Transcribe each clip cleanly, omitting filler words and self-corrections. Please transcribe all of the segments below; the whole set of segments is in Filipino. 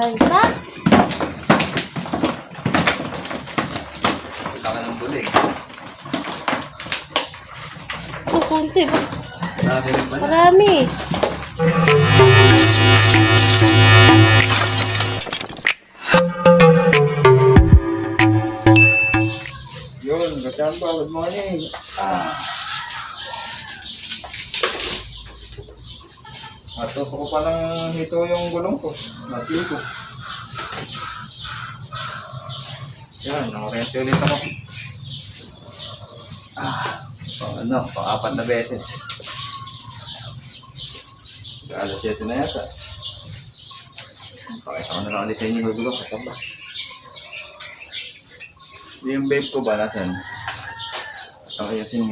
Bansa? Laki ng bulig. Oh, konti ba? Marami rin pala. Marami. Yun, Kachamba, good morning. Matusok ko pa lang ito yung gulong ko. Matiyo ko. Yan, nakurente ulit ako. Pang-apat na beses. Alas 7 na yata. Pakita ko na lang ulit sa inyo yung gulong. Kachamba. Yung vape ko ba, nasan? Ang ayasin.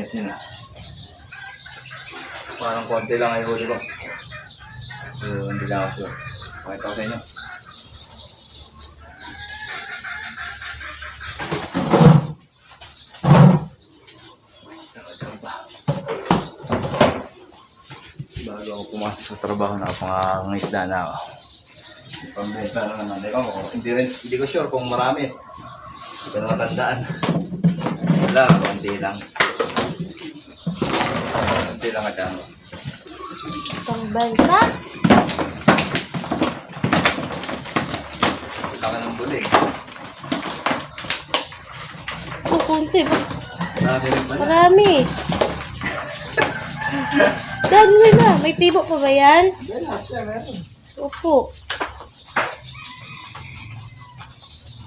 Parang konti lang ay huli ko. So, hindi lang ako sure. Pakita ko sa inyo. Bago ako pumasok sa trabaho na ako, pangangisda na ako. Pambenta na naman. Hindi ko sure kung marami. Hindi ko na matandaan. Wala, konti lang. Konti lang at ano. Pang bansa? Laki ng bulig. Oh, konti ba? Marami rin pala. Marami. Dami na. May tibo pa ba yan? Meron. Opo.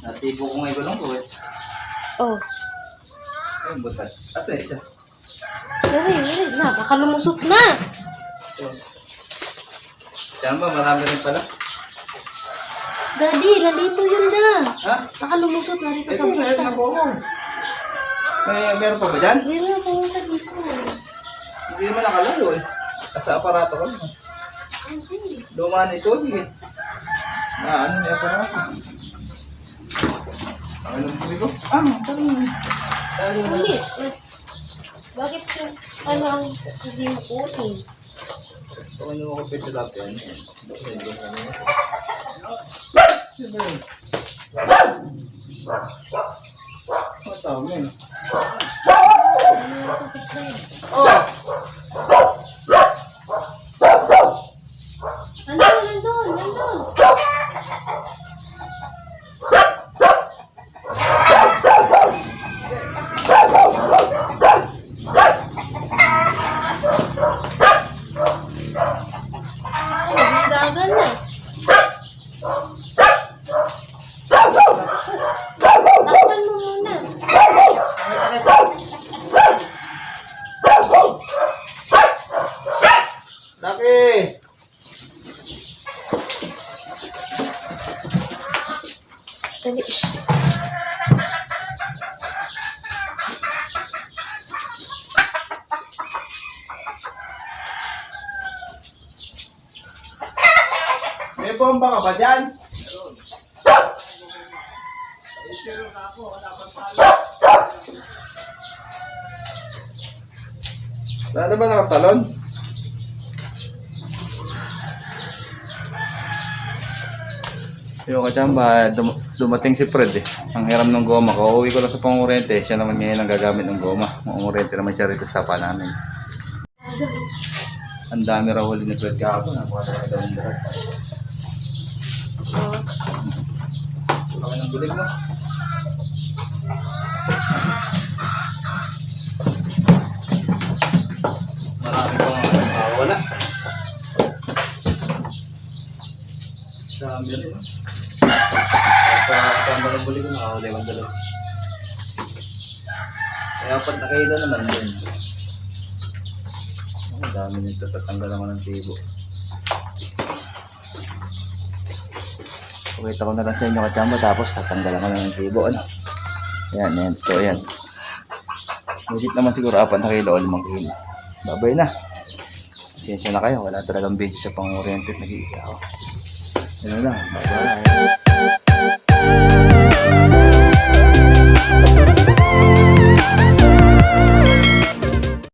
Natibo ko ngayon gulong ko eh. Oh. Ayun, butas. Asa isa? Yari na. Baka lumusot na. Diyan ba? Marami rin pala. Daddy, nandito yun na. Ha? Baka lumusot na rito sa Ito, meron buta. na po ako. Meron pa ba dyan? Meron na pumunta dito. Hindi naman nakalalo eh. Sa aparato ko. Luma na ito eh. Ano yung aparato? Anong sabi ko? Hindi. Bakit ano ang hindi mo kunin? Ito ko naman ko pitulap yan. Matami. Oh! Nandun. Dagan na. Takpan mo muna. Laki! Dali. Shh. May bomba ka ba dyan? Wala ba nakatalon? Yung kachamba, dumating si Fred eh. Ang hiram ng goma. Kauwi ko lang sa pangurente. Siya naman ngayon ang gagamit ng goma. Pangurente naman siya rito sa sapa namin. Ang dami raw huli ni Fred kahapon. Napakadami daw ng lahat. Laki ng bulig mo. Marami pang wala. Dami rin. Kasama ng bulig mo, nakahuli ang dalawa. Kaya 4 na kilo naman yun. Ang dami nito, tatanggal naman ng tibo. Pakita ko na lang sa inyo kachamba, tapos tatanggal naman ng tibo. Ano? Yan, ito, yan. Higit naman siguro 4 na kilo o 5 kilo. Babay na. Pasensya na kayo, wala talagang video sa pang-oriented. Nag-iisa ako. Yan na lang, bye-bye.